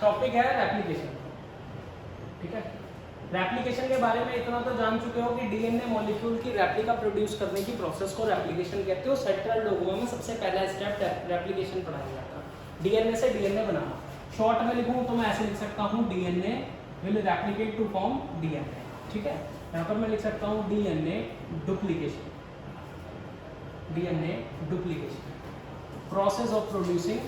Topic है replication, ठीक है। रेप्लिकेशन के बारे में इतना तो जान चुके हो कि डीएनए मॉलिक्यूल की रेप्लिका प्रोड्यूस करने की प्रोसेस को रेप्लिकेशन कहते हो। सेंट्रल डोग्मा में सबसे पहला स्टेप रेप्लिकेशन पढ़ाया जाता है, डीएनए से डीएनए बनाना। शॉर्ट में लिखूं तो मैं ऐसे लिख सकता हूं DNA will replicate to form DNA, ठीक है। यहाँ पर मैं लिख सकता हूँ DNA duplication, DNA duplication, process of producing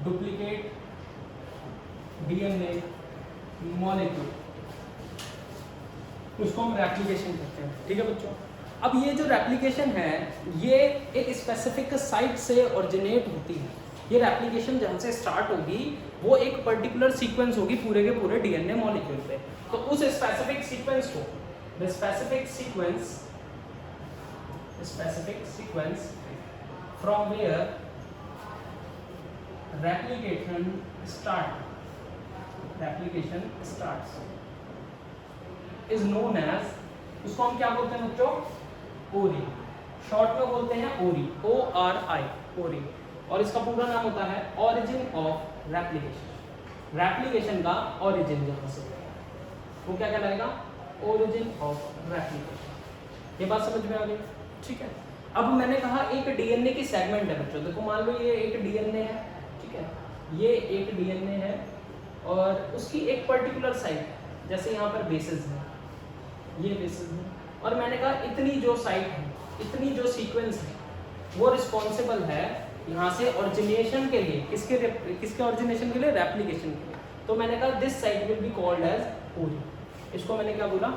duplicate DNA molecule, उसको हम रेप्लिकेशन कहते हैं, ठीक है बच्चों। अब ये जो रेप्लिकेशन है ये एक स्पेसिफिक साइट से ओरिजिनेट होती है। ये रेप्लिकेशन जहाँ से स्टार्ट होगी वो एक पर्टिकुलर सीक्वेंस होगी पूरे के पूरे डीएनए मॉलिक्यूल पे। तो उस स्पेसिफिक सीक्वेंस को the specific sequence from where replication starts is known as, उसको हम क्या बोलते हैं बच्चों? ओरी। शॉर्ट में बोलते हैं ओरी, ORI, ओरी। और इसका पूरा नाम होता है ऑरिजिन ऑफ रेप्लिकेशन। रेप्लिकेशन का ऑरिजिन जहां से वो क्या कहलाएगा? Origin of replication. ये बात समझ में आ गई, ठीक है। अब मैंने कहा एक डीएनए की सेगमेंट है बच्चों। देखो मान लो ये एक डीएनए है, ठीक है, ये एक डीएनए है और उसकी एक पर्टिकुलर साइट है, जैसे यहाँ पर बेसिस है, ये बेसिस है, और मैंने कहा इतनी जो साइट है, इतनी जो सीक्वेंस है वो रिस्पॉन्सिबल है यहाँ से ओरिजिनेशन के लिए। किसके ओरिजिनेशन के लिए? रेप्लिकेशन के लिए। तो मैंने कहा this site will be called as ori. इसको मैंने क्या बोला?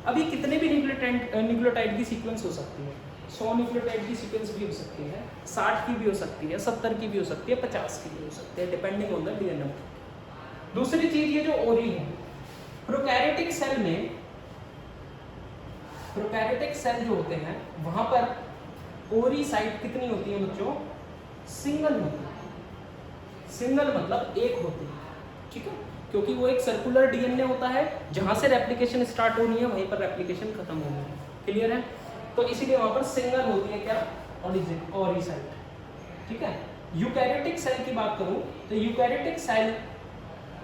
अभी कितने भी न्यूक्लियोटाइड की सीक्वेंस हो सकती है, 100 न्यूक्लियोटाइड की सीक्वेंस भी हो सकती है, 60 की भी हो सकती है, 70 की भी हो सकती है, 50 की भी हो सकती है, डिपेंडिंग ऑन द डीएनए। दूसरी चीज ये जो ओरी है, प्रोकैरियोटिक सेल में, प्रोकैरियोटिक सेल जो होते हैं वहां पर ओरी साइट कितनी होती है बच्चों? सिंगल होती है। सिंगल मतलब एक होती है, ठीक है, क्योंकि वो एक सर्कुलर डीएनए होता है, जहां से रेप्लिकेशन स्टार्ट होनी है वहीं पर रेप्लिकेशन खत्म होनी है। क्लियर है? तो इसीलिए वहां पर सिंगल होती है क्या? ओरी साइट, ठीक है। यूकैरियोटिक सेल की बात करूं तो यूकैरियोटिक सेल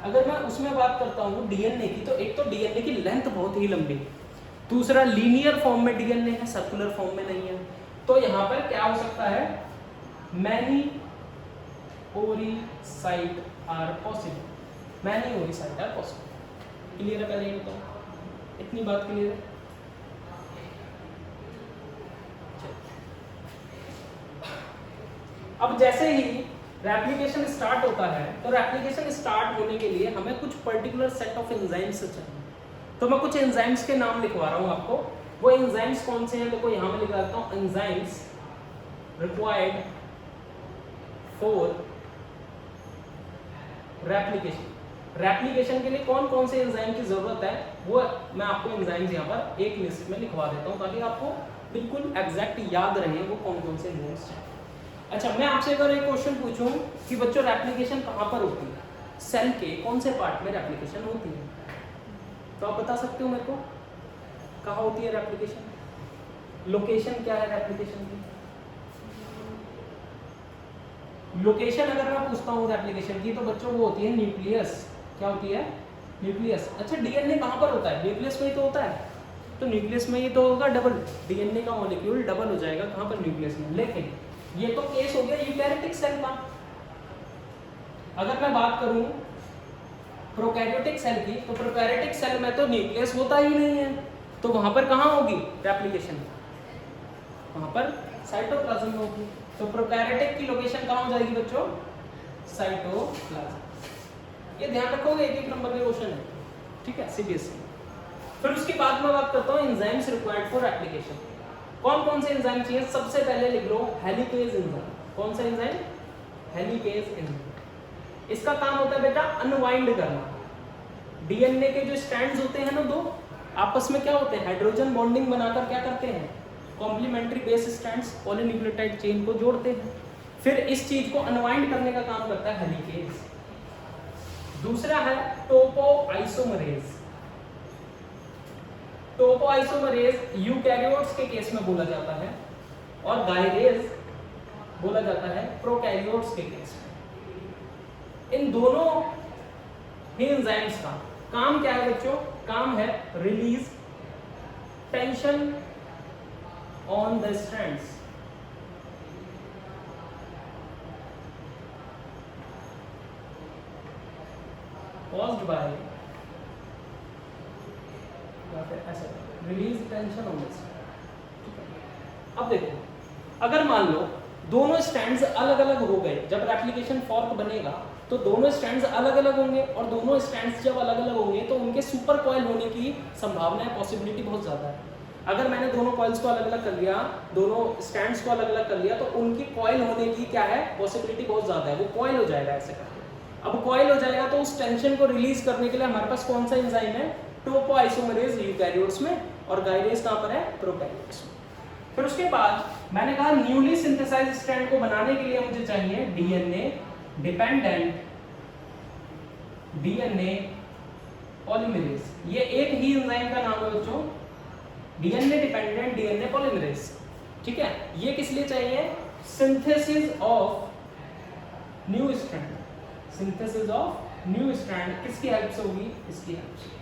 अगर मैं उसमें बात करता हूँ डीएनए की, तो एक तो डीएनए की लेंथ बहुत ही लंबी है, दूसरा लीनियर फॉर्म में डीएनए है, सर्कुलर फॉर्म में नहीं है। तो यहाँ पर क्या हो सकता है? Many ori site are possible, many ori site are possible. Clear है? पहले ये बताओ, इतनी बात क्लियर है? अब जैसे ही रेप्लिकेशन स्टार्ट होता है तो रेप्लिकेशन स्टार्ट होने के लिए हमें कुछ पर्टिकुलर सेट ऑफ एंजाइम्स चाहिए। तो मैं कुछ एंजाइम्स के नाम लिखवा रहा हूं आपको। वो एंजाइम्स कौन से हैं? देखो यहां मैं लिख देता हूं enzymes required for replication. Replication के लिए कौन कौन से एंजाइम की जरूरत है वो मैं आपको एंजाइम्स यहाँ पर एक लिस्ट में लिखवा देता हूँ, ताकि आपको बिल्कुल एग्जैक्ट याद रहे वो कौन कौन से एंजाइम्स हैं। अच्छा, मैं आपसे अगर एक क्वेश्चन पूछूं कि बच्चों रेप्लिकेशन कहाँ पर होती है, सेल के कौन से पार्ट में रेप्लिकेशन होती है, तो आप बता सकते हो मेरे को कहाँ होती है रेप्लिकेशन? लोकेशन क्या है रेप्लिकेशन की? लोकेशन अगर मैं पूछता हूँ रेप्लिकेशन की तो बच्चों वो होती है न्यूक्लियस। क्या होती है? न्यूक्लियस। अच्छा, डीएनए कहाँ पर होता है? न्यूक्लियस में ही तो होता है। तो न्यूक्लियस में ये तो होगा डबल, डीएनए का मॉलिक्यूल डबल हो जाएगा कहाँ पर? न्यूक्लियस में। लेकिन ये तो केस हो गया यूकैरियोटिक सेल का। अगर मैं बात करूं प्रोकैरियोटिक सेल की, तो प्रोकैरियोटिक सेल में तो न्यूक्लियस होता ही नहीं है, तो वहां पर कहां होगी रेप्लिकेशन? वहां पर साइटोप्लाज्म में होगी। तो प्रोकैरियोटिक की लोकेशन कहां हो जाएगी बच्चों? साइटोप्लाज्म। ये ध्यान रखोगे, एक एक नंबर के क्वेश्चन है, ठीक है, सीबीएसई। फिर उसके बाद में बात करता हूं एंजाइम्स रिक्वायर्ड फॉर रेप्लिकेशन। कौन कौन से एंजाइम चाहिए? सबसे पहले लिख लो हेलिकेज एंजाइम। कौन सा एंजाइम? Helicase enzyme. इसका काम होता है बेटा अनवाइंड करना। डीएनए के जो स्ट्रैंड्स होते हैं ना दो, आपस में क्या होते हैं? हाइड्रोजन बॉन्डिंग बनाकर क्या करते हैं? Complementary base strands polynucleotide chain को जोड़ते हैं। फिर इस चीज को अनवाइंड करने का काम करता है हेलिकेज। दूसरा है टोपोआइसोमरेज। टोपोआइसोमरेज यूकैरियोट्स के केस में बोला जाता है। और गायरेज बोला जाता है प्रोकैरियोट्स के केस में। इन दोनों ही एंजाइम्स का काम क्या है बच्चों? काम है release tension on the strands. caused by ऐसा रिलीज टेंशन ऑन दिस। अब देखो, अगर मान लो दोनों स्ट्रैंड्स अलग अलग हो गए, जब रेप्लिकेशन फॉर्क बनेगा तो दोनों स्ट्रैंड्स अलग अलग होंगे, और दोनों स्ट्रैंड्स जब अलग अलग होंगे तो उनके सुपर कॉइल होने की संभावना है, पॉसिबिलिटी बहुत ज्यादा है। अगर मैंने दोनों कॉइल्स को अलग अलग कर लिया, दोनों स्ट्रैंड्स को अलग अलग कर लिया, तो उनकी कॉइल होने की क्या है, पॉसिबिलिटी बहुत ज्यादा है, वो कॉइल हो जाएगा ऐसे करके। अब कॉइल हो जाएगा तो उस टेंशन को रिलीज करने के लिए हमारे पास कौन सा एंजाइम है? टोपोआइसोमरेज यूकैरियोट्स में, और गायरेज कहां पर है? प्रोकैरियोट्स में। फिर उसके बाद मैंने कहा न्यूली सिंथेसाइज्ड स्ट्रैंड को बनाने के लिए मुझे चाहिए डीएनए डिपेंडेंट डीएनए पॉलीमरेज। ये एक ही एंजाइम का नाम है बच्चों, डीएनए डिपेंडेंट डीएनए पॉलीमरेज। ठीक है, ये किस लिए चाहिए? Synthesis of new strand. Synthesis of new strand किसकी हेल्प से होगी? इसकी हेल्प से।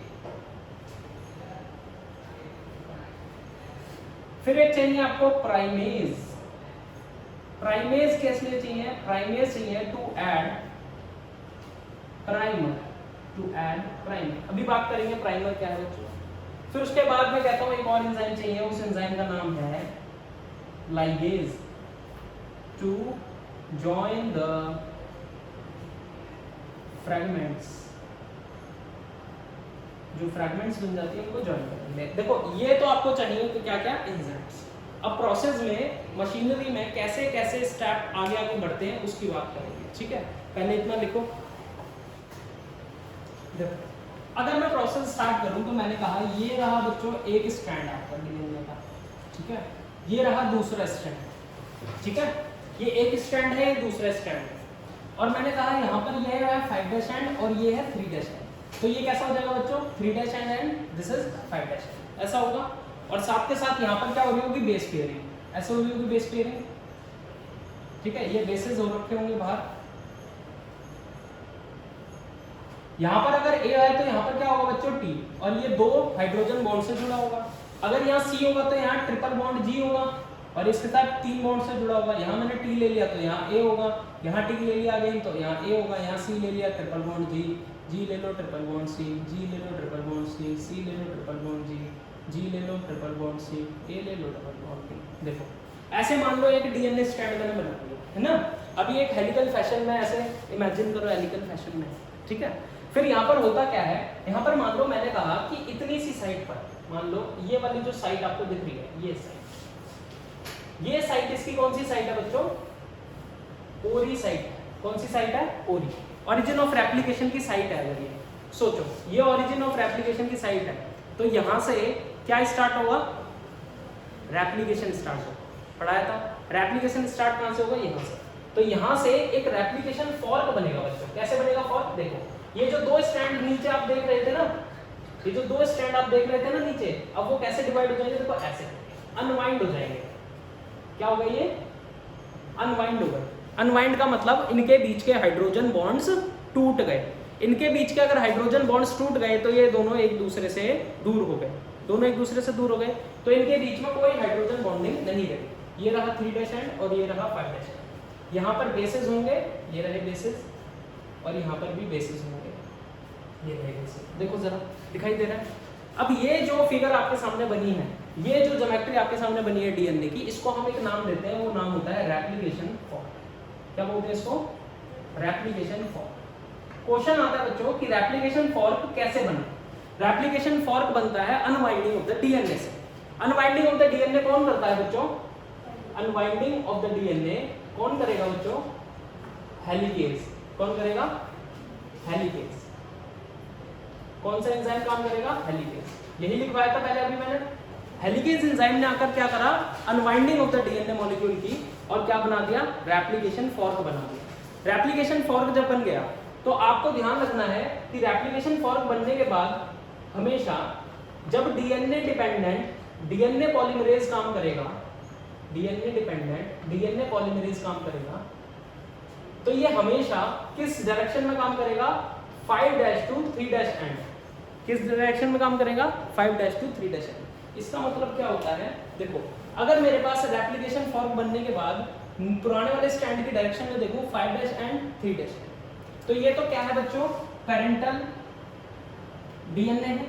फिर एक चाहिए आपको प्राइमेज। प्राइमेज किस लिए चाहिए? प्राइमेज चाहिए to add primer, to add primer. अभी बात करेंगे प्राइमर क्या है बच्चों। फिर उसके बाद मैं कहता हूं एक और एंजाइम चाहिए, उस एंजाइम का नाम है ligase, to join the fragments. जो फ्रैगमेंट्स बन जाती है उनको जॉइन करेंगे। देखो ये तो आपको चाहिए कि क्या क्या एंजाइम्स। अब प्रोसेस में, मशीनरी में कैसे कैसे स्टेप आगे आगे बढ़ते हैं उसकी बात करेंगे। ठीक है, पहले इतना लिखो। देखो अगर मैं प्रोसेस स्टार्ट करूं तो मैंने कहा ये रहा बच्चों एक स्ट्रैंड आपका डीएनए का। ठीक है, ये रहा दूसरा स्ट्रैंड। ठीक है, ये एक स्ट्रैंड है, ये दूसरा स्ट्रैंड है, और मैंने कहा यहाँ पर ये है 5' स्ट्रैंड और ये है 3' स्ट्रैंड। तो ये कैसा हो जाएगा बच्चों? 3' एंड दिस इज 5' ऐसा होगा। और साथ के साथ यहाँ पर क्या हो रही होगी? Base pairing. ऐसे हो रही होगी बेस पेयरिंग। ठीक है, ये बेसेस हो रखे होंगे बाहर। यहाँ पर अगर ए है तो यहाँ पर क्या होगा बच्चों? टी, और ये दो हाइड्रोजन बॉन्ड से जुड़ा होगा। अगर यहाँ सी होगा तो यहाँ ट्रिपल बॉन्ड जी होगा, और इसके साथ 3 बॉन्ड से जुड़ा होगा। यहाँ मैंने टी ले लिया तो यहाँ ए होगा, यहाँ टी ले लिया अगेन तो यहाँ ए होगा, यहाँ सी ले लिया ट्रिपल बॉन्ड जी, जी ले लो ट्रिपल बॉन्ड सी, जी ले लो ट्रिपल बॉन्ड सी ले लो ट्रिपल बॉन्ड जी, जी ले लो ट्रिपल बॉन्ड सी, ए ले लो ट्रिपल बॉन्ड टी। देखो ऐसे मान लो एक डीएनए स्ट्रैंड मैंने बना लिया है ना। अभी एक हेलिकल फैशन में ऐसे इमेजिन करो, हेलिकल फैशन में। ठीक है, फिर यहाँ पर होता क्या है? यहाँ पर मान लो मैंने कहा कि इतनी सी साइड पर, मान लो ये वाली जो साइड आपको दिख रही है, ये साइड, ये साइड इसकी कौन सी साइड है बच्चों? ओरी साइड। कौन सी साइड है? ओरी। ऑरिजिन ऑफ रेप्लिकेशन की साइट है। अगर ये सोचो ये ऑरिजिन ऑफ रेप्लिकेशन की साइट है, तो यहां से क्या स्टार्ट होगा? रेप्लिकेशन स्टार्ट होगा। पढ़ाया था, रेप्लिकेशन स्टार्ट कहां से होगा? यहां से। तो यहां से एक रेप्लिकेशन फॉर्क बनेगा बच्चों। कैसे बनेगा फॉर्क? देखो ये जो दो स्ट्रैंड नीचे आप देख रहे थे ना, ये जो दो स्ट्रैंड आप देख रहे थे ना नीचे, अब वो कैसे डिवाइड हो जाएंगे? देखो ऐसे अनवाइंड हो जाएंगे। क्या हो गए? ये अनवाइंड हो गए। अनवाइंड का मतलब इनके बीच के हाइड्रोजन बॉन्ड्स टूट गए। इनके बीच के अगर हाइड्रोजन बॉन्ड्स टूट गए तो ये दोनों एक दूसरे से दूर हो गए। दोनों एक दूसरे से दूर हो गए तो इनके बीच में कोई हाइड्रोजन बॉन्डिंग नहीं रही। ये रहा 3' एंड और ये रहा 5' एंड। यहाँ पर बेसेस होंगे, ये रहे बेसेस, और यहाँ पर भी बेसेस होंगे, ये रहे बेसेस। देखो जरा दिखाई दे रहा है। अब ये जो फिगर आपके सामने बनी है, ये जो ज्योमेट्री आपके सामने बनी है डीएनए की, इसको हम एक नाम देते हैं। वो नाम होता है रेप्लिकेशन फॉर्क। क्या बोलते हैं इसको? Replication fork. क्वेश्चन आता है बच्चों कि रेप्लिकेशन फॉर्क कैसे बना? रेप्लिकेशन फॉर्क बनता है अनवाइंडिंग ऑफ द डीएनए से। अनवाइंडिंग ऑफ द डीएनए कौन करता है बच्चों? अनवाइंडिंग ऑफ द डीएनए कौन करेगा बच्चों? हेलिकेज। कौन करेगा? हेलिकेज। कौन सा एंजाइम काम करेगा? हेलिकेज। यही लिखवाया था पहले अभी मैंने। हेलिकेज एंजाइम ने आकर क्या करा? Unwinding of the DNA molecule की, और क्या बना दिया? रेप्लिकेशन फॉर्क बना दिया। रेप्लिकेशन फॉर्क जब बन गया तो आपको ध्यान रखना है कि रेप्लिकेशन फॉर्क बनने के बाद हमेशा जब डीएनए डिपेंडेंट डीएनए पॉलीमरेज काम करेगा डीएनए डिपेंडेंट डीएनए पॉलीमरेज काम करेगा तो ये हमेशा किस डायरेक्शन में काम करेगा, 5' to 3' एंड। किस डायरेक्शन में काम करेगा, 5' to 3' एंड। इसका मतलब क्या होता है, देखो अगर मेरे पास रेप्लिकेशन फॉर्क बनने के बाद पुराने वाले स्ट्रैंड की डायरेक्शन में देखूं 5' एंड 3' तो ये तो क्या है बच्चों, पेरेंटल डीएनए है।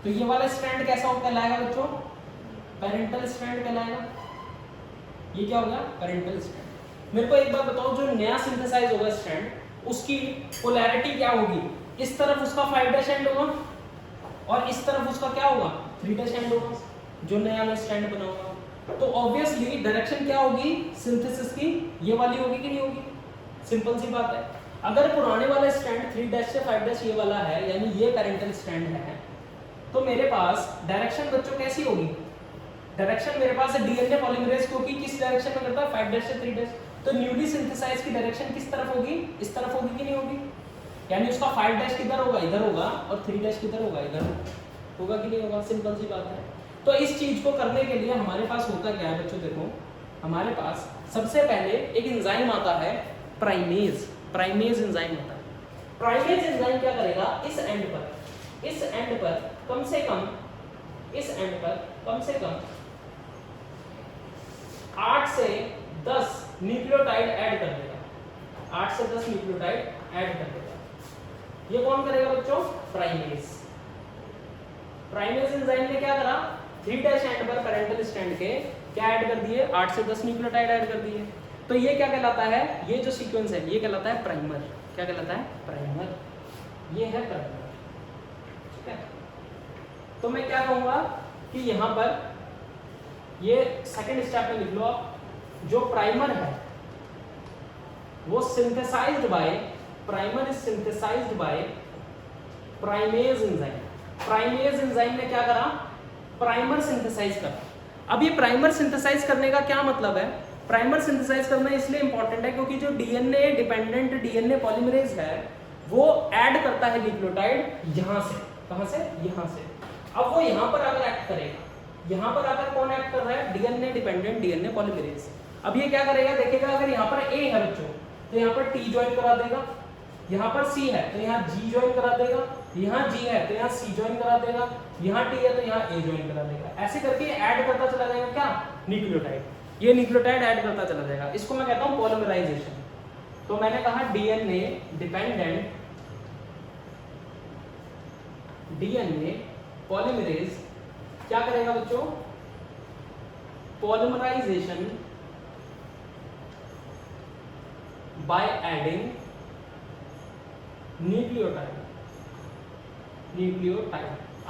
तो ये वाला स्ट्रैंड कैसा कहलाएगा बच्चों, पेरेंटल स्ट्रैंड कहलाएगा। ये क्या हो गया, पेरेंटल स्ट्रैंड। मेरे को एक बात बताओ, जो नया सिंथेसाइज होगा स्ट्रैंड उसकी पोलैरिटी क्या होगी, इस तरफ उसका 5' एंड होगा और इस तरफ उसका क्या होगा, 3' एंड होगा, जो नया मैं स्ट्रैंड बनाऊंगा। तो ऑब्वियसली डायरेक्शन क्या होगी सिंथेसिस की, ये वाली होगी कि नहीं होगी, सिंपल सी बात है। अगर पुराने वाला स्ट्रैंड 3' से 5' ये वाला है, यानी ये पेरेंटल स्ट्रैंड है, तो मेरे पास डायरेक्शन बच्चों कैसी होगी, डायरेक्शन मेरे पास है डीएनए पॉलीमरेज, क्योंकि किस डायरेक्शन में करता है, 5' से 3'। तो न्यूली सिंथेसाइज की डायरेक्शन किस तरफ होगी, इस तरफ होगी कि नहीं होगी, यानी उसका 5' किधर होगा, इधर होगा, और 3' किधर होगा, इधर होगा कि नहीं होगा, सिंपल सी बात है। तो इस चीज को करने के लिए हमारे पास होता क्या है बच्चों, देखो हमारे पास सबसे पहले एक एंजाइम आता है प्राइमेज, प्राइमेज एंजाइम होता है। प्राइमेज एंजाइम क्या करेगा, इस एंड पर कम से कम, इस एंड पर कम से कम 8 से 10 न्यूक्लियोटाइड ऐड कर देगा, 8 से 10 न्यूक्लियोटाइड ऐड कर देगा। ये कौन करेगा बच्चों, प्राइमेज। प्राइमेज एंजाइम ने क्या करा, 3' एंड पर पेरेंटल स्ट्रैंड के क्या ऐड कर दिए, 8 से 10 न्यूक्लियोटाइड ऐड कर दिए। तो ये क्या कहलाता है, ये जो सीक्वेंस है ये कहलाता है प्राइमर। क्या कहलाता है, प्राइमर। ये है प्राइमर, ठीक है। तो मैं क्या कहूंगा कि यहां पर ये सेकंड स्टेप में लिख लो आप, जो प्राइमर है वो synthesised by, primer is synthesised by primase enzyme. Primase enzyme ने क्या करा, प्राइमर सिंथेसाइज करा। अब ये प्राइमर सिंथेसाइज करने का क्या मतलब है, प्राइमर सिंथेसाइज करना इसलिए इंपॉर्टेंट है क्योंकि जो डीएनए डिपेंडेंट डीएनए पॉलीमरेज है वो ऐड करता है न्यूक्लियोटाइड यहां से, कहां से, यहां से। अब वो यहां पर आकर एक्ट करेगा, यहां पर आकर कौन एक्ट कर रहा है, डीएनए डिपेंडेंट डीएनए पॉलीमरेज। अब ये क्या करेगा, देखेगा अगर यहाँ पर ए है बच्चों तो यहाँ पर टी ज्वाइन करा देगा, यहाँ पर सी है तो यहाँ जी ज्वाइन करा देगा, यहाँ जी है तो यहाँ सी ज्वाइन करा देगा, यहाँ टी है तो यहाँ ए ज्वाइन करा देगा। ऐसे करके ऐड करता चला जाएगा क्या, न्यूक्लियोटाइड। ये न्यूक्लियोटाइड ऐड करता चला जाएगा, इसको मैं कहता हूँ पॉलीमराइजेशन। तो मैंने कहा डीएनए डिपेंडेंट डीएनए पॉलीमरेज क्या करेगा बच्चों, polymerisation by adding nucleotide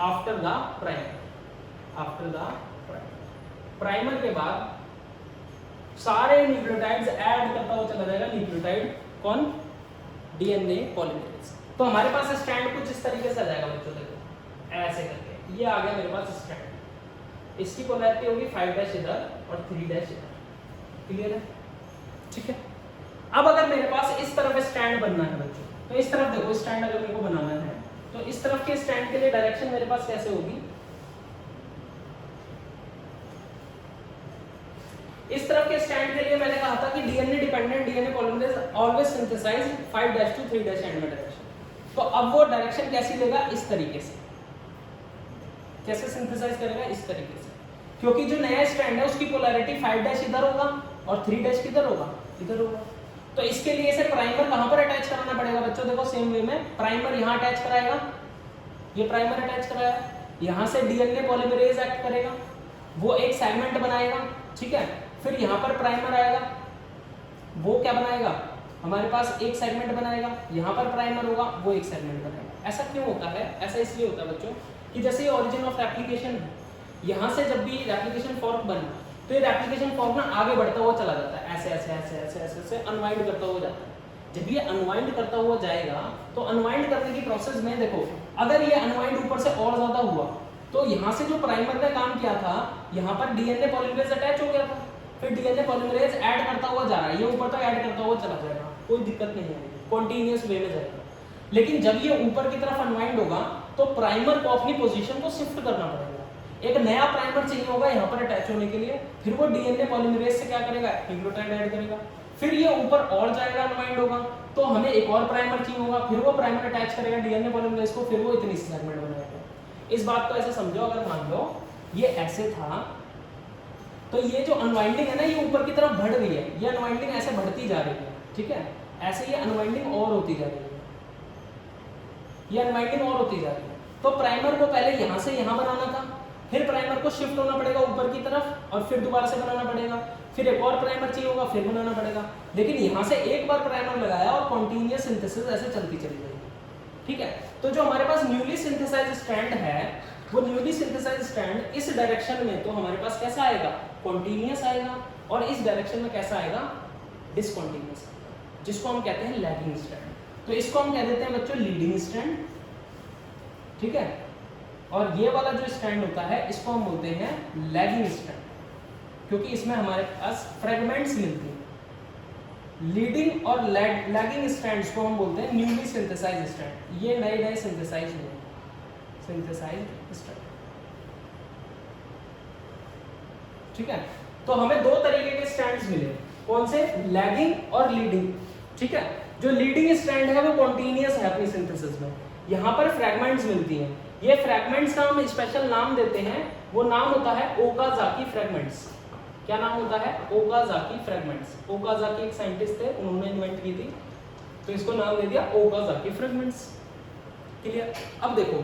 after the primer के बाद सारे न्यूक्लियोटाइड्स ऐड करता हुआ चला जाएगा, न्यूक्लियोटाइड कौन, डीएनए पॉलीमरेज। तो हमारे पास स्ट्रैंड कुछ इस तरीके से आ जाएगा बच्चों, देखो ऐसे करके ये आ गया मेरे पास स्ट्रैंड। इसकी पोलैरिटी होगी 5' इधर और 3' इधर, क्लियर है, ठीक है। अब अगर मेरे पास इस तरफ स्टैंड बनना है बच्चों, तो इस तरफ देखो स्टैंड अगर मेरे को बनाना है तो इस तरफ के स्टैंड के लिए डायरेक्शन मेरे पास कैसे होगी, इस तरफ के स्टैंड के लिए मैंने कहा था कि DNA dependent DNA polymerase always synthesise 5' to 3' end में डायरेक्शन। तो अब वो डायरेक्शन कैसी लेगा, इस तरीके से। कैसे सिंथेसाइज करेगा, इस तरीके से, क्योंकि जो नया स्टैंड है उसकी पोलैरिटी 5' इधर होगा और 3' किधर होगा, इधर होगा। तो इसके लिए इसे प्राइमर कहां पर अटैच कराना पड़ेगा बच्चों, देखो सेम वे में प्राइमर यहां अटैच कराएगा, ये प्राइमर अटैच कराया, यहां से डीएनए पॉलीमरेज एक्ट करेगा, वो एक सेगमेंट बनाएगा, ठीक है। फिर यहां पर प्राइमर आएगा, वो क्या बनाएगा, हमारे पास एक सेगमेंट बनाएगा, यहां पर प्राइमर होगा, वो एक सेगमेंट बनाएगा। ऐसा क्यों होता है, ऐसा इसलिए होता है बच्चों कि जैसे ये ओरिजिन ऑफ रेप्लिकेशन है, यहां से जब भी रेप्लिकेशन फॉर्म बना तो ये रेप्लिकेशन फॉर्म ना आगे बढ़ता हुआ चला जाता है, ऐसे ऐसे ऐसे ऐसे ऐसे ऐसे अनवाइंड करता हुआ जाता है। जब ये अनवाइंड करता हुआ जाएगा तो अनवाइंड करने की प्रोसेस में देखो, अगर ये अनवाइंड ऊपर से और ज्यादा हुआ तो यहाँ से जो प्राइमर ने काम किया था, यहाँ पर डीएनए पॉलीमरेज अटैच हो गया था, फिर डीएनए पॉलीमरेज ऐड करता हुआ जा रहा है, ये ऊपर तक ऐड करता हुआ चला जाएगा, कोई दिक्कत नहीं आएगी, कॉन्टिन्यूअस वे में जाएगा। लेकिन जब ये ऊपर की तरफ अनवाइंड होगा तो प्राइमर को अपनी पोजीशन को शिफ्ट करना पड़ेगा, एक नया प्राइमर चाहिए होगा यहाँ पर अटैच होने के लिए, फिर वो डीएनए पॉलीमरेज से क्या करेगा, न्यूक्लियोटाइड ऐड करेगा, फिर ये ऊपर और जाएगा, अनवाइंड होगा, तो हमें एक और प्राइमर चाहिए होगा, फिर वो प्राइमर अटैच करेगा डीएनए पॉलीमरेज को, फिर वो इतनी सेगमेंट बनाएगा। इस बात को ऐसे समझो, अगर मान लो ये ऐसे था, तो ये जो अनवाइंडिंग है ना, ये ऊपर की तरफ बढ़ रही है, ये अनवाइंडिंग ऐसे बढ़ती जा रही है, ठीक है, ऐसे ये अनवाइंडिंग और होती जा रही है, ये अनवाइंडिंग और होती जा रही है। तो प्राइमर को पहले यहाँ से यहाँ बनाना था, फिर प्राइमर को शिफ्ट होना पड़ेगा ऊपर की तरफ, और फिर दोबारा से बनाना पड़ेगा, फिर एक और प्राइमर चाहिए होगा, फिर बनाना पड़ेगा। लेकिन यहाँ से एक बार प्राइमर लगाया और कॉन्टिन्यूअस सिंथेसिस ऐसे चलती चली जाएगी, ठीक है। तो जो हमारे पास न्यूली सिंथेसाइज्ड स्ट्रैंड है, वो न्यूली सिंथेसाइज्ड स्ट्रैंड इस डायरेक्शन में तो हमारे पास कैसा आएगा, कॉन्टिन्यूअस आएगा, और इस डायरेक्शन में कैसा आएगा, डिसकॉन्टिन्यूअस, जिसको हम कहते हैं लैगिंग स्ट्रैंड। तो इसको हम कह देते हैं बच्चों लीडिंग स्ट्रैंड, ठीक है। और ये वाला जो स्ट्रैंड होता है इसको हम बोलते हैं लैगिंग स्ट्रैंड, क्योंकि इसमें हमारे पास फ्रेगमेंट्स मिलती हैं। लीडिंग और लैगिंग स्ट्रैंड्स को हम बोलते हैं न्यूली सिंथेसाइज्ड स्ट्रैंड। ये नए नए सिंथेसाइज हुए, सिंथेसाइज्ड स्ट्रैंड, ठीक है। तो हमें दो तरीके के स्ट्रैंड्स मिले, कौन से, लैगिंग और लीडिंग, ठीक है। जो लीडिंग स्ट्रैंड है वो कॉन्टिन्यूअस है अपनी सिंथेसिस में, यहाँ पर फ्रैगमेंट्स मिलती हैं, ये फ्रैगमेंट्स का हम स्पेशल नाम देते हैं, वो नाम होता है ओकाजाकी फ्रैगमेंट्स। क्या नाम होता है, ओकाजाकी फ्रैगमेंट्स। ओकाजाकी एक साइंटिस्ट थे, उन्होंने इन्वेंट की थी, तो इसको नाम दे दिया ओकाजाकी फ्रैगमेंट्स। क्लियर। अब देखो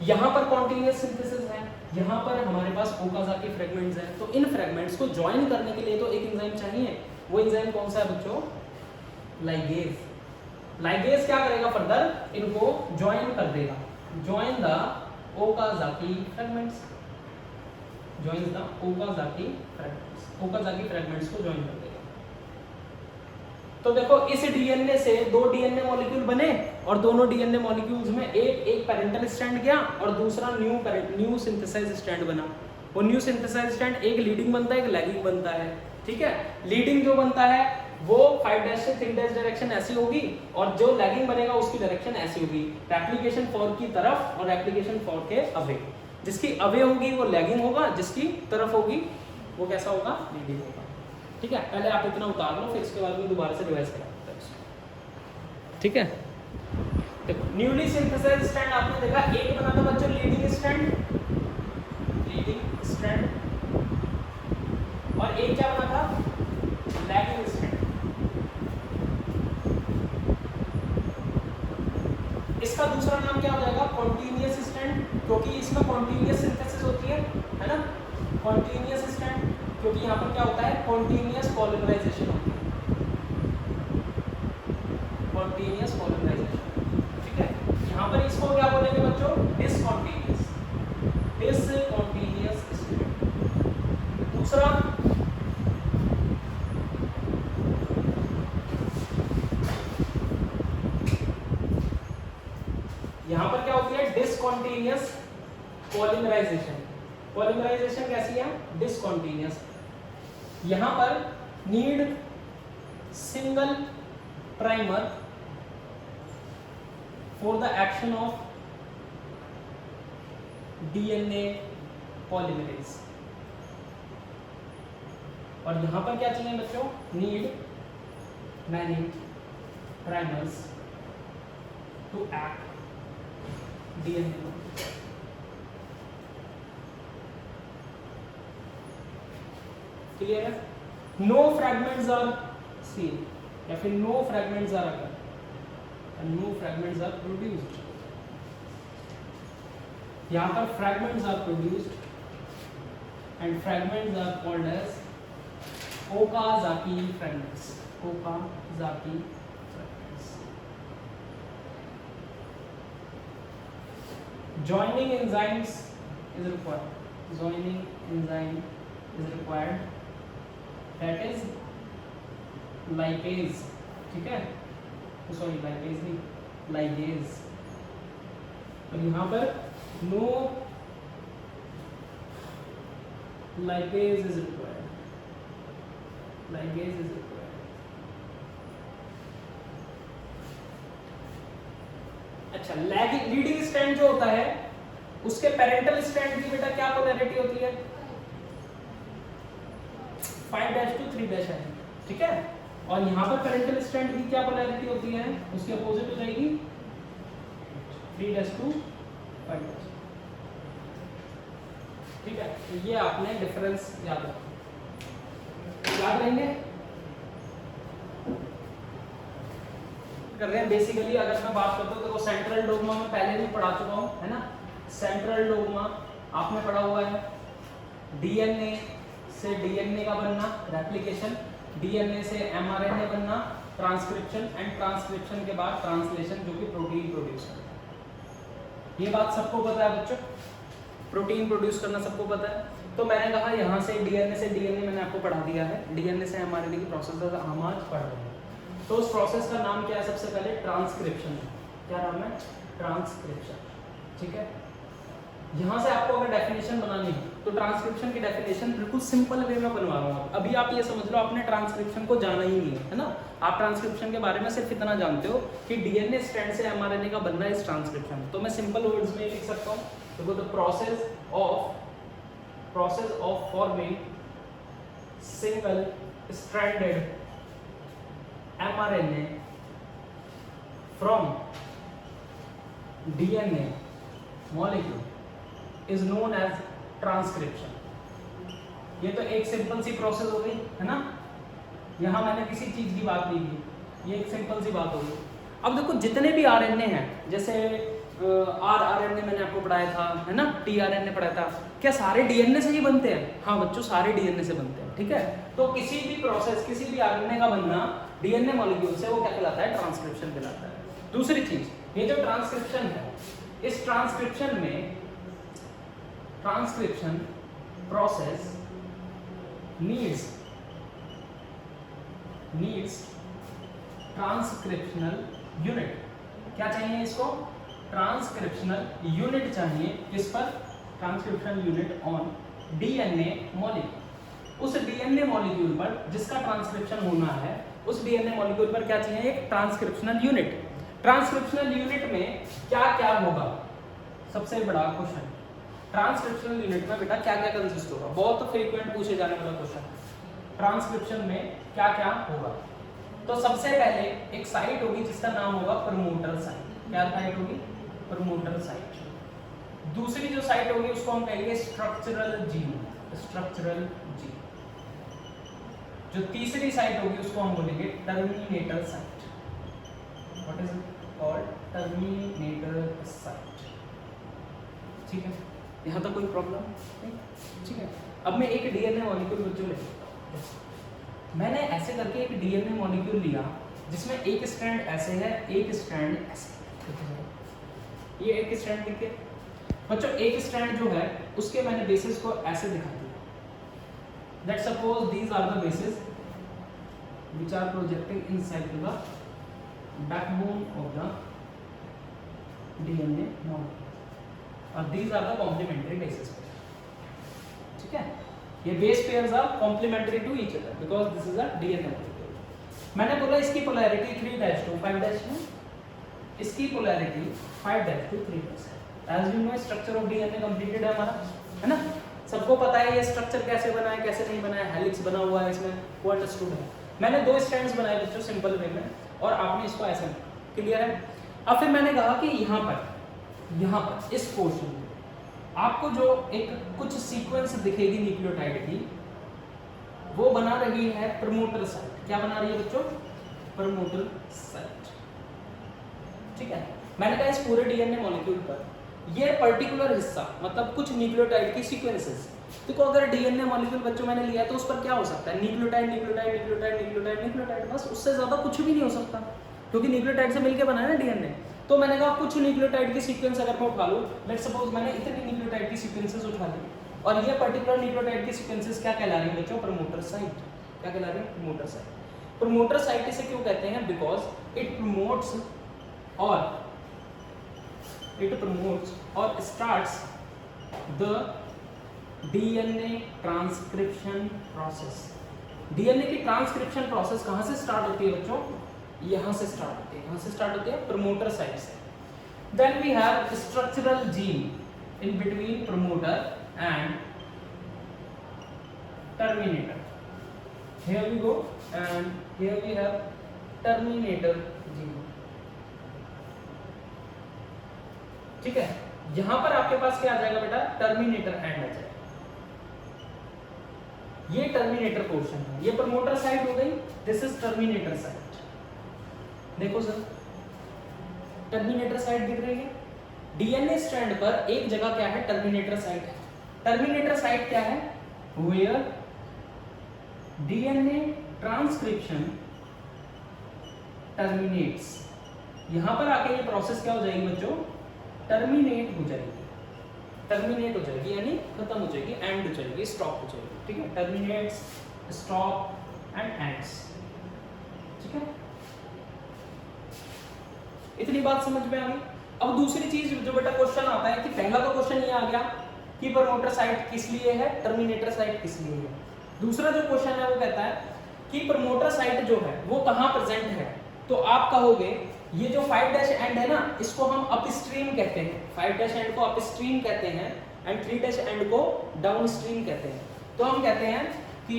यहाँ पर कॉन्टिन्यूअस सिंथेसिस है, यहाँ पर हमारे पास ओकाजाकी फ्रैगमेंट्स हैं, तो इन फ्रैगमेंट्स को ज्वाइन करने के लिए तो एक एंजाइम चाहिए। वो एंजाइम कौन सा है बच्चों, लाइगेज। लाइगेज क्या करेगा, फर्दर इनको ज्वाइन कर देगा, join the Okazaki fragments, join the Okazaki fragments, Okazaki fragments को ज्वाइन कर देगा। तो देखो इस डीएनए से दो डीएनए मॉलिक्यूल बने, और दोनों डीएनए मॉलिक्यूल्स में एक पैरेंटल स्ट्रैंड गया और दूसरा न्यू सिंथेसाइज्ड स्ट्रैंड बना। वो न्यू सिंथेसाइज्ड स्ट्रैंड एक लीडिंग बनता है, एक लैगिंग बनता है, ठीक है। लीडिंग जो बनता है वो 5' से 3' डायरेक्शन ऐसी होगी, और जो लैगिंग बनेगा उसकी डायरेक्शन ऐसी होगी, रेप्लिकेशन 4 की तरफ और रेप्लिकेशन 4 के अवे। जिसकी अवे होगी वो लैगिंग होगा, जिसकी तरफ होगी वो कैसा होगा, लीडिंग होगा, ठीक है। पहले आप इतना उतार लो, फिर इसके बाद में दोबारा से रिवाइज करा, ठीक है। देखो न्यूली सिंथेसाइज्ड स्ट्रैंड आपने देखा, एक बना था बच्चों लीडिंग स्ट्रैंड, और एक क्या बना था, लैगिंग स्ट्रैंड। इसका दूसरा नाम क्या हो जाएगा, कॉन्टिन्यूअस स्ट्रैंड, क्योंकि इसमें कॉन्टिन्यूअस सिंथेसिस होती है ना, कॉन्टिन्यूअस स्ट्रैंड, क्योंकि यहाँ पर क्या होता है, कॉन्टिन्यूअस पॉलीमराइजेशन होती है, कॉन्टिन्यूअस पॉलीमराइजेशन, ठीक है। यहाँ पर इसको क्या बोलेंगे बच्चों, डिसकॉन्टिन्यूअस, डिसकॉन्टिन्यूअस स्ट्रैंड। दूसरा यहाँ पर क्या होती है, डिसकॉन्टिन्यूअस पॉलीमराइजेशन। पॉलीमराइजेशन कैसी है, डिसकॉन्टिन्यूअस। यहाँ पर need single primer for the action of DNA polymerase, और यहाँ पर क्या चाहिए बच्चों, need many primers to act DNA. Clear है, नो फ्रैगमेंट्स आर सीन, या फिर no fragments are occur, no fragments are produced. यहाँ पर fragments are produced and fragments are called as Okazaki fragments, Okazaki fragments. Joining enzymes is required. Joining enzyme is required. That is lipase. ठीक है? Sorry, lipase नहीं, ligase. और यहाँ पर no lipase is required. Ligase is required. अच्छा, leading strand जो होता है उसके पेरेंटल स्ट्रैंड की बेटा क्या पोलैरिटी होती है? 5' to 3' है, ठीक है। और यहाँ पर पेरेंटल स्ट्रैंड की क्या पोलैरिटी होती है? उसकी अपोजिट हो जाएगी 3' to 5'। ठीक है, तो ये आपने डिफरेंस याद रखना, याद रहेंगे। कर रहे हैं बेसिकली, अगर मैं बात करता हूँ तो सेंट्रल डोग्मा में पहले भी पढ़ा चुका हूँ, है ना। सेंट्रल डोग्मा आपने पढ़ा हुआ है, डीएनए से डीएनए का बनना रेप्लिकेशन, डीएनए से एमआरएनए बनना ट्रांसक्रिप्शन, एंड ट्रांसक्रिप्शन के बाद ट्रांसलेशन जो कि प्रोटीन प्रोड्यूस करता है। ये बात सबको पता है बच्चों, प्रोटीन प्रोड्यूस करना सबको पता है। तो मैंने कहा यहाँ से डीएनए मैंने आपको पढ़ा दिया है, डीएनए से एमआरएनए की प्रोसेस हम आज पढ़ रहे हैं। तो उस प्रोसेस का नाम क्या है? सबसे पहले ट्रांसक्रिप्शन। क्या नाम है? ट्रांसक्रिप्शन, ठीक है। यहाँ से आपको अगर डेफिनेशन बनानी है तो ट्रांसक्रिप्शन की डेफिनेशन बिल्कुल सिंपल वे में बनवा रहा हूँ। अभी आप ये समझ लो आपने ट्रांसक्रिप्शन को जाना ही नहीं है ना। आप ट्रांसक्रिप्शन के बारे में सिर्फ इतना जानते हो कि डीएनए स्ट्रैंड से एमआरएनए का बनना इस ट्रांसक्रिप्शन। तो मैं सिंपल वर्ड्स में लिख सकता हूँ, देखो the process of forming single stranded mRNA from DNA molecule is known as transcription। ये तो एक सिंपल सी प्रोसेस हो गई, है ना। यहाँ मैंने किसी चीज की बात नहीं की, ये एक सिंपल सी बात हो गई। अब देखो जितने भी आरएनए हैं, जैसे आरएनए मैंने आपको पढ़ाया था, है ना, टीआरएनए पढ़ाया था, क्या सारे डीएनए से ही बनते हैं? हाँ बच्चों, सारे डीएनए से बनते हैं, ठीक है। तो किसी भी प्रोसेस, किसी भी आरएनए का बनना डीएनए मॉलिक्यूल से, वो क्या कहलाता है? ट्रांसक्रिप्शन कहलाता है। दूसरी चीज, ये जो ट्रांसक्रिप्शन है, इस ट्रांसक्रिप्शन में transcription process needs transcriptional unit. क्या चाहिए इसको? ट्रांसक्रिप्शनल यूनिट चाहिए। किस पर? Transcription unit on DNA molecule. उस डीएनए मॉलिक्यूल पर जिसका ट्रांसक्रिप्शन होना है, उस डीएनए मॉलिक्यूल पर क्या चाहिए? एक ट्रांसक्रिप्शनल यूनिट। ट्रांसक्रिप्शनल यूनिट में क्या क्या होगा? सबसे बड़ा क्वेश्चन, ट्रांसक्रिप्शनल यूनिट में बेटा क्या क्या कंसिस्ट होगा? बहुत फ्रीक्वेंट पूछे जाने वाला क्वेश्चन, ट्रांसक्रिप्शन में क्या क्या होगा? तो सबसे पहले एक साइट होगी जिसका नाम होगा प्रमोटर साइट। क्या साइट होगी? Promoter site. दूसरी जो साइट होगी उसको हम कहेंगे स्ट्रक्चरल जीन, स्ट्रक्चरल जीन। जो तीसरी साइट होगी उसको हम बोलेंगे terminator site. What is it called? Terminator site, ठीक है। यहाँ तक कोई प्रॉब्लम नहीं, ठीक है। अब मैं एक डीएनए मॉलिक्यूल बच्चों ले, मैंने ऐसे करके एक डीएनए मॉलिक्यूल लिया जिसमें एक स्ट्रैंड ऐसे है, एक स्ट्रैंड ऐसे। ये एक स्ट्रैंड दिखे बच्चों, एक स्ट्रैंड जो है उसके मैंने बेसिस को ऐसे दिखा दिया। Let's suppose these are the bases which are projecting inside to the backbone of the DNA molecule, और these are the complementary bases pairs, ठीक है। ये base pairs are complementary to each other because this is a DNA molecule। मैंने बोला इसकी polarity 3' to 5' है, इसकी polarity 5' to 3' है। As you know, structure of DNA completed है हमारा, है ना। सबको पता है ये स्ट्रक्चर कैसे बना है, कैसे नहीं बना है, हेलिक्स बना हुआ है इसमें, वो अंडरस्टूड है। मैंने 2 स्ट्रैंड्स बनाए बच्चों सिंपल वे में, और आपने इसको ऐसे, क्लियर है। अब फिर मैंने कहा कि यहाँ पर इस पोर्शन में आपको जो एक कुछ सीक्वेंस दिखेगी न्यूक्लियोटाइड की, वो बना रही है प्रमोटर साइट। क्या बना रही है बच्चों? प्रमोटर साइट, ठीक है। मैंने कहा इस पूरे डीएनए मॉलिक्यूल पर ये पर्टिकुलर हिस्सा, मतलब कुछ न्यूक्लियोटाइड की सीक्वेंसेस, देखो अगर डीएनए मॉलिक्यूल बच्चों मैंने लिया तो उस पर क्या हो सकता है? Nucleotide nucleotide nucleotide nucleotide nucleotide, बस उससे ज्यादा कुछ भी नहीं हो सकता, क्योंकि न्यूक्लियोटाइड से मिलकर बना है ना डीएनए। तो मैंने कहा कुछ न्यूक्लियोटाइड की सीक्वेंस अगर मैं उठा लूं, लेट्स सपोज मैंने इतनी न्यूक्लियोटाइड की सीक्वेंसेस उठा ली, और ये पर्टिकुलर न्यूक्लियोटाइड की सीक्वेंसेस क्या कहला रही है बच्चों? Promoter site. क्या कहला रही है? Promoter site. प्रमोटर साइट इसे क्यों कहते हैं? बिकॉज इट प्रमोट्स और starts the DNA transcription process। DNA की ट्रांसक्रिप्शन प्रोसेस कहाँ से स्टार्ट होती है बच्चों? यहाँ से स्टार्ट होती है। यहाँ से स्टार्ट होती है प्रमोटर साइट से। Then we have structural gene. in between promoter and terminator. Here we go, and here we have terminator gene. ठीक है, यहां पर आपके पास क्या आ जाएगा बेटा, टर्मिनेटर एंड आ जाएगा। ये टर्मिनेटर पोर्शन है, ये प्रमोटर साइड हो गई, दिस इज टर्मिनेटर साइड। देखो सर, टर्मिनेटर साइड दिख रही है, डीएनए स्ट्रैंड पर एक जगह क्या है, टर्मिनेटर साइड है। टर्मिनेटर साइड क्या है, वेयर डीएनए ट्रांसक्रिप्शन टर्मिनेट्स। यहां पर आके ये प्रोसेस क्या हो जाएगी बच्चों, टर्मिनेट हो जाएगी, टर्मिनेट हो जाएगी यानी खत्म हो जाएगी, एंड हो जाएगी, स्टॉप हो जाएगी। ठीक है, टर्मिनेट्स, स्टॉप एंड एंड्स। ठीक है, इतनी बात समझ में आ गई। अब दूसरी चीज जो बेटा क्वेश्चन आता है कि पहला तो क्वेश्चन ये आ गया कि प्रमोटर साइट किस लिए है, टर्मिनेटर साइट किस लिए है। दूसरा जो क्वेश्चन है वो कहता है कि प्रमोटर साइट जो है वो कहां प्रेजेंट है। तो आप कहोगे ये जो 5' एंड है ना, इसको हम अपस्ट्रीम कहते हैं, 5' एंड को अपस्ट्रीम कहते हैं एंड 3' एंड को डाउनस्ट्रीम कहते हैं। तो हम कहते हैं कि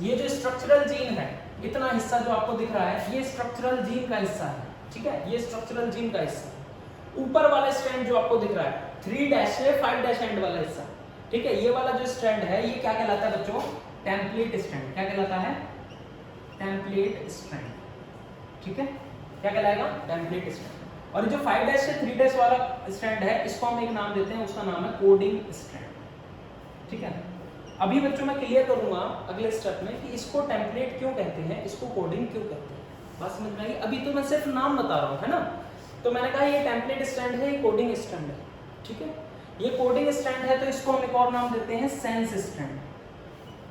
ये जो स्ट्रक्चरल जीन है, इतना हिस्सा जो आपको दिख रहा है, ये स्ट्रक्चरल जीन का हिस्सा है। ठीक है, ये स्ट्रक्चरल जीन का हिस्सा है। ऊपर वाला स्ट्रैंड जो आपको दिख रहा है 3' से 5' एंड वाला हिस्सा, ठीक है, ये वाला जो स्ट्रैंड है ये क्या कहलाता है बच्चों, टेम्पलेट स्ट्रैंड। क्या कहलाता है, टेम्पलेट स्ट्रैंड। ठीक है, क्या कहलाएगा, टेम्पलेट स्ट्रैंड। और जो 5' से 3' वाला स्ट्रैंड है, इसको हम एक नाम देते हैं, उसका नाम है कोडिंग स्ट्रैंड। ठीक है, अभी बच्चों मैं क्लियर करूंगा अगले स्टेप में कि इसको टेम्पलेट क्यों कहते हैं, इसको कोडिंग क्यों कहते हैं, बात समझ में आई। अभी तो मैं सिर्फ नाम बता रहा हूँ, है ना। तो मैंने कहा ये टेम्पलेट स्ट्रैंड है, ये कोडिंग स्ट्रैंड है। ठीक है, ये कोडिंग स्ट्रैंड है तो इसको हम एक और नाम देते हैं sense strand.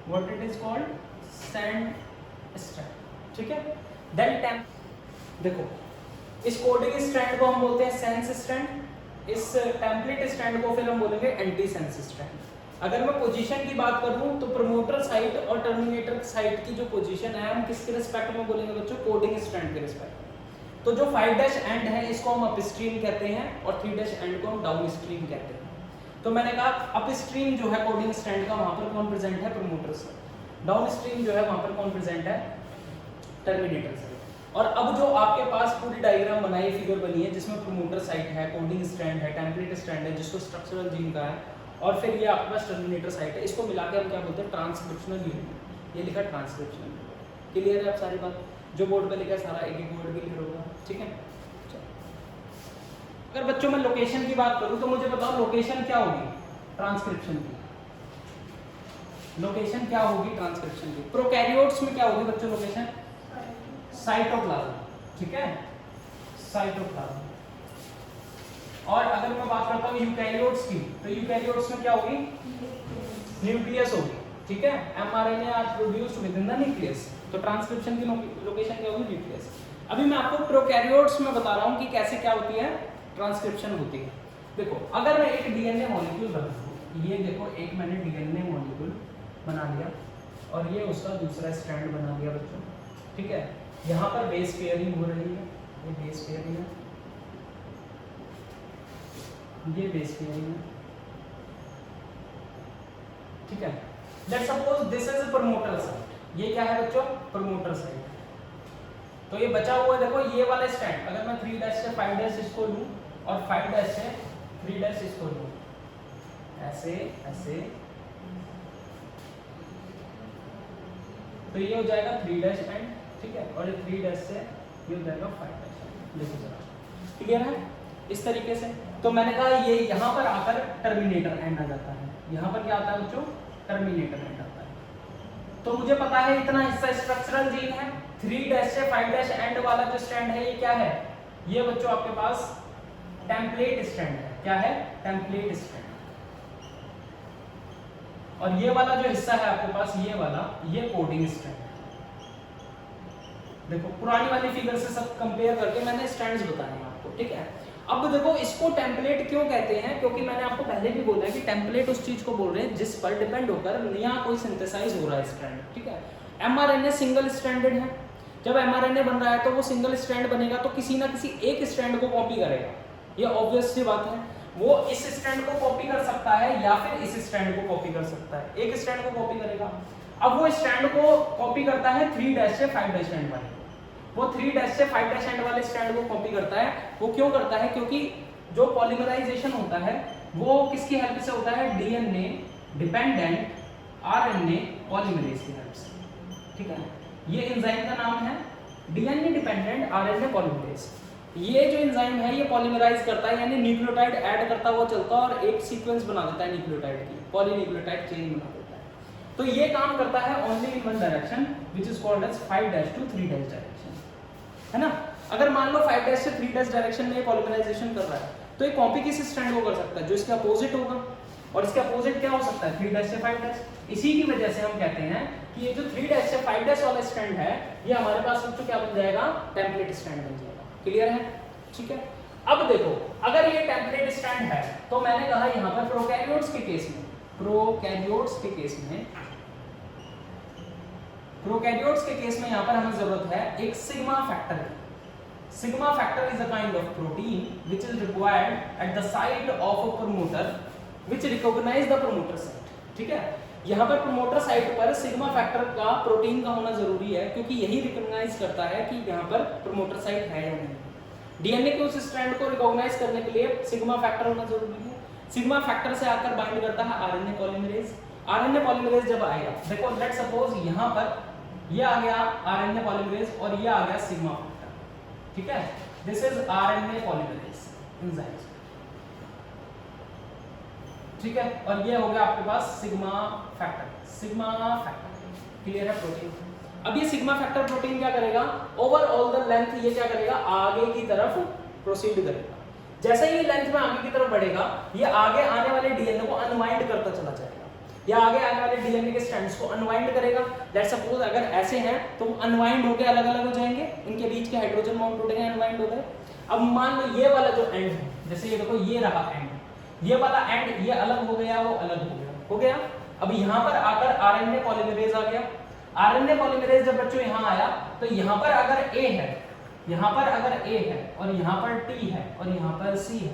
What it is called, sense strand. ठीक है, देन देखो, इस कोडिंग स्ट्रैंड को हम बोलते हैं सेंस स्ट्रैंड, इस टेम्पलेट स्ट्रैंड को फिर हम बोलेंगे एंटी सेंस स्ट्रैंड। अगर मैं पोजीशन की बात करूं तो प्रमोटर साइट और टर्मिनेटर साइट की जो पोजीशन है हम किसके रिस्पेक्ट में बोलेंगे बच्चों, कोडिंग स्ट्रैंड के रिस्पेक्ट में। तो जो 5' एंड है इसको हम अपस्ट्रीम कहते हैं और 3' एंड को हम डाउनस्ट्रीम कहते हैं। तो मैंने कहा अपस्ट्रीम जो है कोडिंग स्ट्रैंड का, वहां पर कौन प्रेजेंट है, प्रमोटर साइट। डाउनस्ट्रीम जो है वहां पर कौन प्रेजेंट है, टर्मिनेटर साइट। और अब जो आपके पास पूरी डायग्राम बनाई, फिगर बनी है, जिसमें प्रमोटर साइट है, कोडिंग स्ट्रैंड है, टेम्पलेट स्ट्रैंड है जिसको स्ट्रक्चरल जीन का है, और फिर ये आपके पास टर्मिनेटर साइट है, इसको मिला के हम क्या बोलते हैं, ट्रांसक्रिप्शनल यूनिट। ये लिखा ट्रांसक्रिप्शनल यूनिट। क्लियर है आप सारी बात, जो बोर्ड पे लिखा है सारा एक एक वर्ड क्लियर होगा। ठीक है, अगर बच्चों मैं लोकेशन की बात करूं तो मुझे बताओ लोकेशन क्या होगी ट्रांसक्रिप्शन की, लोकेशन क्या होगी ट्रांसक्रिप्शन की। प्रोकैरियोट्स में क्या होगी बच्चों लोकेशन, साइटोप्लाज्म। ठीक है, साइटोप्लाज्म। और अगर मैं बात करता हूँ यूकैरियोट्स की, तो यूकैरियोट्स में क्या होगी, न्यूक्लियस होगी। ठीक है, mRNA are produced with in the nucleus, तो ट्रांसक्रिप्शन की लोकेशन क्या होगी, न्यूक्लियस। अभी मैं आपको प्रोकैरियोट्स में बता रहा हूँ कि कैसे क्या होती है ट्रांसक्रिप्शन होती है। देखो, अगर मैं एक डीएनए मॉलिक्यूल बनाऊँ, ये देखो एक मैंने डीएनए मॉलिक्यूल बना लिया और ये उसका दूसरा स्ट्रैंड बना लिया बच्चों। ठीक है, यहाँ पर बेस पेयरिंग हो रही है, ये बेस पेयरिंग है, ये बेस पेयरिंग है। ठीक है, let's suppose this is a promoter site. ये क्या है बच्चों, प्रमोटर साइट। तो ये बचा हुआ देखो ये वाला स्ट्रैंड, अगर मैं 3' से 5' इसको लूं और 5' से 3' इसको लूं, ऐसे ऐसे, तो ये हो जाएगा 3' एंड। ठीक है, और ये 3' से ये हो जाएगा 5'। देखो जरा, क्लियर है इस तरीके से। तो मैंने कहा ये यहाँ पर आकर टर्मिनेटर एंड आ जाता है, यहाँ पर क्या आता है बच्चों, टर्मिनेटर एंड आता है। तो मुझे पता है इतना हिस्सा स्ट्रक्चरल जीन है, 3' से 5' एंड वाला जो स्ट्रैंड है ये क्या है, ये बच्चों आपके पास टेम्पलेट स्ट्रैंड है। क्या है, टेम्पलेट स्ट्रैंड। और ये वाला जो हिस्सा है आपके पास, ये वाला, ये कोडिंग स्ट्रैंड है। देखो पुरानी वाली फिगर से सब कंपेयर करके मैंने स्ट्रैंड्स बताए हैं आपको। ठीक है, अब देखो इसको टेम्पलेट क्यों कहते हैं, क्योंकि मैंने आपको पहले भी बोला है कि टेम्पलेट उस चीज को बोल रहे हैं जिस पर डिपेंड होकर नया कोई सिंथेसाइज हो रहा है स्ट्रैंड। ठीक है, mRNA सिंगल स्ट्रैंडेड है, जब mRNA बन रहा है तो वो सिंगल स्ट्रैंड बनेगा तो किसी ना किसी एक स्ट्रैंड को कॉपी करेगा, ये ऑब्वियस सी बात है। वो इस स्ट्रैंड को कॉपी कर सकता है या फिर इस स्ट्रैंड को कॉपी कर सकता है। एक स्ट्रैंड को कॉपी करेगा। अब वो स्ट्रैंड को कॉपी करता है 3' से 5' एंड वाले, वो 3' से 5' एंड वाले स्ट्रैंड को कॉपी करता है। वो क्यों करता है? क्योंकि जो पॉलीमराइजेशन होता है वो किसकी हेल्प से होता है? डीएनए डिपेंडेंट आरएनए पॉलीमरेज की हेल्प से। ठीक है, ये एंजाइम का नाम है डीएनए डिपेंडेंट आरएनए पॉलीमरेज। ये जो एंजाइम है ये पॉलीमराइज करता है, यानी न्यूक्लियोटाइड ऐड करता हुआ चलता है और एक सीक्वेंस बना देता है न्यूक्लियोटाइड की, पॉलीन्यूक्लियोटाइड चेन बना देता है। तो ये काम करता है only in one direction which is called as 5' to 3' direction, है ना। अगर मान लो 5' से 3' डायरेक्शन में पॉलीमराइजेशन कर रहा है तो ये कॉपी किस स्ट्रैंड को कर सकता है? जो इसके अपोजिट होगा, और इसके अपोजिट क्या हो सकता है? 3' से 5'। इसी की वजह से हम कहते हैं कि ये जो 3' से 5' वाला स्ट्रैंड है ये हमारे पास बच्चों क्या बन जाएगा? टेम्पलेट स्ट्रैंड बन जाएगा। क्लियर है? ठीक है। अब देखो, अगर ये टेम्पलेट स्ट्रैंड है तो मैंने कहा यहाँ पर प्रोकैरियोट्स के केस में, प्रोकैरियोट्स के केस में यहाँ पर हमें जरूरत है एक सिग्मा फैक्टर की। Sigma factor is a kind of protein which is required at the site of a promoter which recognize the promoter site. ठीक है, यहाँ पर प्रमोटर साइट पर सिग्मा फैक्टर का प्रोटीन का होना जरूरी है, क्योंकि यही रिकॉग्नाइज करता है कि यहाँ पर प्रमोटर साइट है या नहीं। डीएनए के उस स्ट्रैंड को रिकॉग्नाइज करने के लिए सिग्मा फैक्टर होना जरूरी है। सिग्मा फैक्टर से आकर बाइंड करता है आरएनए पॉलीमरेज। आरएनए पॉलीमरेज जब आएगा, देखो लेट्स सपोज यहाँ पर ये आ गया आरएनए पॉलीमरेज और ये आ गया सिग्मा फैक्टर। ठीक है, this is RNA polymerase enzyme. ठीक है, और ये हो गया आपके पास सिग्मा फैक्टर। क्लियर है? प्रोटीन। अब ये सिग्मा फैक्टर प्रोटीन क्या करेगा? ओवर ऑल द लेंथ ये क्या करेगा? आगे की तरफ प्रोसीड करेगा। जैसे ही लेंथ में आगे की तरफ बढ़ेगा ये आगे आने वाले डीएनए को अनवाइंड करता चला जाएगा, या आगे आने वाले डीएनए के स्ट्रैंड्स को अनवाइंड करेगा। लेट्स सपोज अगर ऐसे हैं तो अनवाइंड होकर अलग अलग हो जाएंगे, इनके बीच के हाइड्रोजन बॉन्ड टूटेंगे, अनवाइंड हो गए। अब मान लो ये वाला जो एंड है, जैसे ये देखो ये रहा एंड, ये वाला एंड ये अलग हो गया, वो अलग हो गया। अब यहाँ पर आकर आरएनए पॉलीमरेज आ गया। आरएनए पॉलीमरेज जब बच्चों यहाँ आया तो यहाँ पर अगर ए है, यहाँ पर अगर ए है और यहाँ पर टी है और यहाँ पर सी है,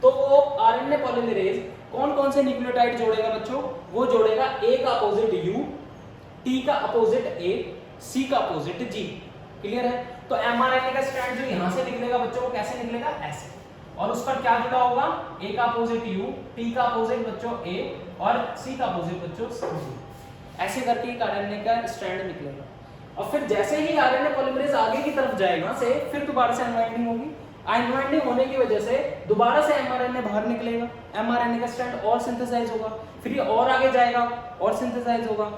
तो वो आरएनए पॉलीमरेज कौन कौन से न्यूक्लियोटाइड जोड़ेगा बच्चों? वो जोड़ेगा ए का अपोजिट यू, टी का अपोजिट ए, सी का अपोजिट जी। क्लियर है? तो एमआरएनए का स्ट्रैंड जो यहाँ से निकलेगा बच्चों वो कैसे निकलेगा? ऐसे। और उस पर क्या जुड़ा होगा? ए का अपोजिट यू, टी का अपोजिट बच्चों ए और सी का अपोजिट बच्चों सी। ऐसे करके एक आरएनए का स्ट्रैंड निकलेगा। और फिर जैसे ही आरएनए पॉलीमरेज आगे की तरफ जाएगा से फिर दोबारा से अनवाइंडिंग होगी। अनवाइंडिंग होने की वजह से दोबारा से एमआरएनए बाहर निकलेगा, एमआरएनए का स्ट्रैंड और सिंथेसाइज होगा, फिर ये और आगे जाएगा और सिंथेसाइज होगा।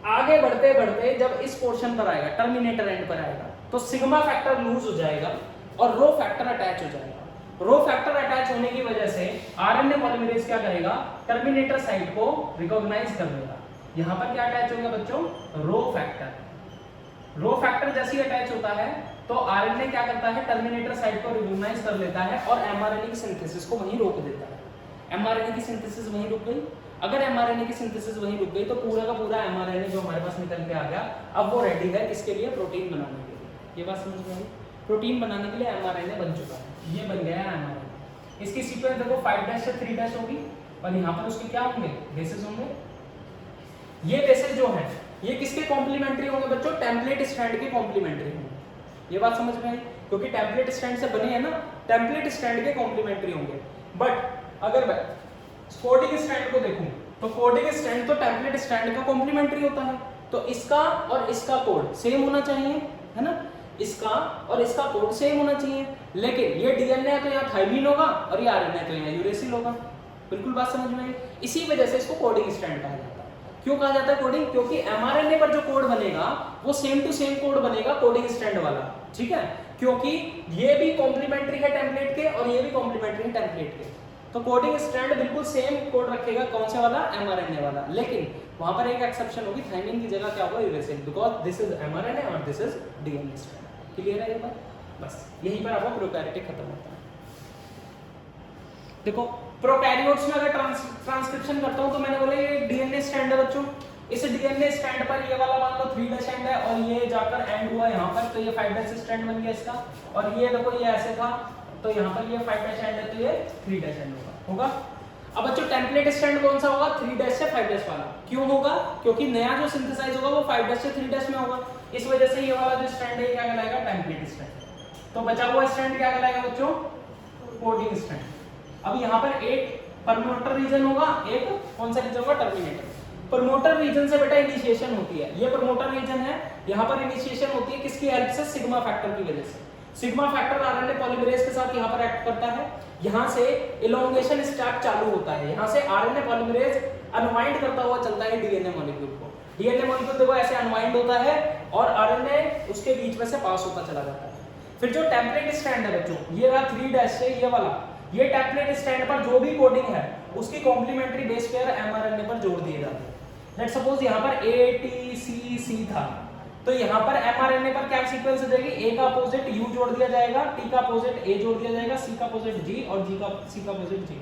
आगे बढ़ते बढ़ते जब इस पोर्शन पर आएगा, टर्मिनेटर एंड पर आएगा, तो सिग्मा फैक्टर लूज हो जाएगा और रो फैक्टर अटैच हो जाएगा। रो फैक्टर अटैच होने की वजह से आरएनए पॉलीमरेज क्या करेगा? टर्मिनेटर साइट को रिकॉग्नाइज कर लेगा। यहाँ पर क्या अटैच होगा बच्चों? Rho factor. रो फैक्टर जैसे ही अटैच होता है तो आरएनए क्या करता है? टर्मिनेटर साइट को रिकॉग्नाइज कर लेता है और एमआरएनए की सिंथेसिस को वहीं रोक देता है। एमआरएनए की सिंथेसिस वहीं रुक गई। अगर एमआरएनए की सिंथेसिस वहीं रुक गई तो पूरा का पूरा एमआरएनए जो हमारे पास निकल के आ गया, अब वो रेडी है किसके लिए? प्रोटीन बनाने के लिए। ये बात समझ में आई? प्रोटीन बनाने के लिए एमआरएनए बन चुका है, ये बन गया है एमआरएनए। इसकी सीक्वेंस देखो 5' से 3' होगी और यहाँ पर उसके क्या होंगे? बेसिस होंगे। ये बेसिस जो है ये किसके कॉम्प्लीमेंट्री होंगे बच्चों? टेम्पलेट स्ट्रैंड के कॉम्प्लीमेंट्री होंगे। ये बात समझ में आई? क्योंकि टेम्पलेट स्ट्रैंड से बने हैं ना, टेम्पलेट स्ट्रैंड के कॉम्प्लीमेंट्री होंगे। बट अगर मैं कोडिंग स्ट्रैंड को देखूं तो कोडिंग स्ट्रैंड तो टेम्पलेट स्ट्रैंड का कॉम्प्लीमेंट्री होता है, तो इसका और इसका कोड सेम होना चाहिए, है ना। इसका और इसका कोड सेम होना चाहिए, लेकिन ये डीएनए है तो यहाँ थाइमिन होगा और ये आरएनए तो यहाँ यूरेसिल होगा। बिल्कुल बात समझ में आई? इसी वजह से इसको कोडिंग स्ट्रैंड कहा जाता है। क्यों कहा जाता है कोडिंग? क्योंकि एमआरएनए पर जो कोड बनेगा वो सेम टू सेम कोड बनेगा कोडिंग स्ट्रैंड वाला। ठीक है, क्योंकि ये भी कॉम्प्लीमेंट्री है टेम्पलेट के और ये भी कॉम्प्लीमेंट्री है टेम्पलेट के, तो कोडिंग स्ट्रैंड बिल्कुल सेम कोड रखेगा। कौन से वाला? एमआरएनए वाला। लेकिन वहां पर एक एक्सेप्शन होगी, थाइमिन की जगह क्या होगा? Uracil, because this is mRNA और this is DNA strand. Clear है ये बात? बस यहीं पर आपका प्रोकैरियोटिक खत्म होता है। देखो प्रोकैरियोट्स में अगर ट्रांसक्रिप्शन करता हूं तो मैंने बोला ये डीएनए स्ट्रैंड है बच्चों। इस डीएनए स्ट्रैंड पर ये वाला मान लो 3' एंड है और ये जाकर एंड हुआ यहाँ पर, तो ये 5' स्ट्रैंड बन गया इसका। और ये देखो ये ऐसे था, तो यहाँ पर ये 5' एंड है तो ये 3' एंड होगा। अब बच्चों टेम्पलेट स्टैंड कौन सा होगा? 3' से 5' वाला। क्यों होगा? क्योंकि नया जो सिंथेसाइज होगा वो 5' से 3' में होगा, इस वजह से ये वाला जो स्टैंड है क्या कहलाएगा? Template stand. तो बचा हुआ स्टैंड क्या कहलाएगा बच्चों? Coding stand. अब यहाँ पर एक प्रमोटर रीजन होगा, एक कौन सा रीजन होगा? टर्मिनेटर। प्रमोटर रीजन से बेटा इनिशिएशन होती है, ये प्रमोटर रीजन है, यहाँ पर इनिशिएशन होती है किसकी हेल्प से? सिग्मा फैक्टर की वजह से। सिग्मा फैक्टर आरएनए पॉलीमरेज के साथ यहाँ पर एक्ट करता है, यहाँ से इलोंगेशन स्टेप चालू होता है, यहाँ से आरएनए पॉलीमरेज अनवाइंड करता हुआ चलता है डीएनए मॉलिक्यूल को। डीएनए मॉलिक्यूल देखो ऐसे अनवाइंड होता है और आरएनए उसके बीच में से पास होता चला जाता है। फिर जो टेम्पलेट स्टैंड है बच्चों, ये रहा 3' से ये वाला, ये टेम्पलेट स्टैंड पर जो भी कोडिंग है उसकी कॉम्प्लीमेंट्री बेस पेयर एमआरएनए पर जोड़ दिए जाते हैं। लेट्स सपोज यहाँ पर ए टी सी सी था, तो यहाँ पर एमआरएनए पर क्या सीक्वेंस देगी? ए का अपोजिट यू जोड़ दिया जाएगा, टी का अपोजिट ए जोड़ दिया जाएगा, सी का अपोजिट जी और सी का अपोजिट जी।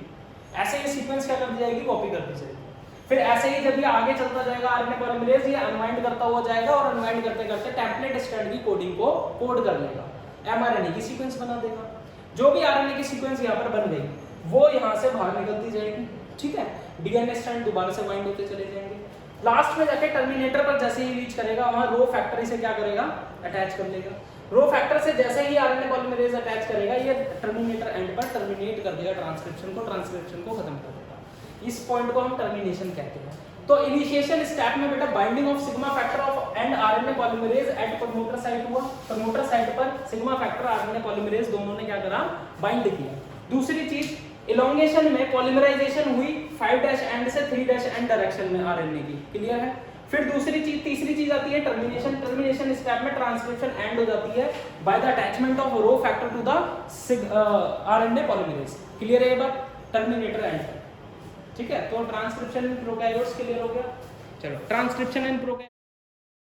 ऐसे ये सीक्वेंस क्या कर दी जाएगी? कॉपी कर दी जाएगी। फिर ऐसे ही जब ये आगे चलता जाएगा आरएनए पॉलीमरेज ये अनवाइंड करता हुआ जाएगा और अनवाइंड करते करते टेम्पलेट स्टैंड की कोडिंग को कोड कर लेगा, एमआरएनए की सीक्वेंस बना देगा। जो भी आरएनए की सीक्वेंस यहाँ पर बन गई वो यहाँ से बाहर निकलती जाएगी, ठीक है। डीएनए स्ट्रैंड दोबारा से बाइंड होते चले जाएंगे। लास्ट में जाके टर्मिनेटर पर जैसे ही रीच करेगा वहां रो फैक्टर इसे क्या करेगा? अटैच कर लेगा। रो फैक्टर से जैसे ही आरएनए पॉलीमरेज अटैच करेगा ये टर्मिनेटर एंड पर टर्मिनेट कर देगा ट्रांसक्रिप्शन को खत्म कर देगा। इस पॉइंट को हम टर्मिनेशन कहते हैं। तो इनिशिएशन स्टेप में बेटा binding of sigma factor of and RNA polymerase at promoter site हुआ। प्रमोटर साइट पर सिग्मा फैक्टर आरएनए पॉलीमरेज दोनों ने क्या करा? बाइंड किया। दूसरी चीज इलोंगेशन में पॉलीमराइजेशन हुई 5' एंड से 3' एंड डायरेक्शन में आरएनए की, क्लियर है। फिर दूसरी चीज, तीसरी चीज आती है टर्मिनेशन। टर्मिनेशन स्टेप में ट्रांसक्रिप्शन एंड हो जाती है by the attachment of rho factor to the RNA polymerase, clear है ये बात? टर्मिनेटर एंड, ठीक है। तो ट्रांसक्रिप्शन इन प्रोकैरियोट्स क्लियर हो गया। चलो ट्रांसक्रिप्शन इन प्रोकैरियोट्स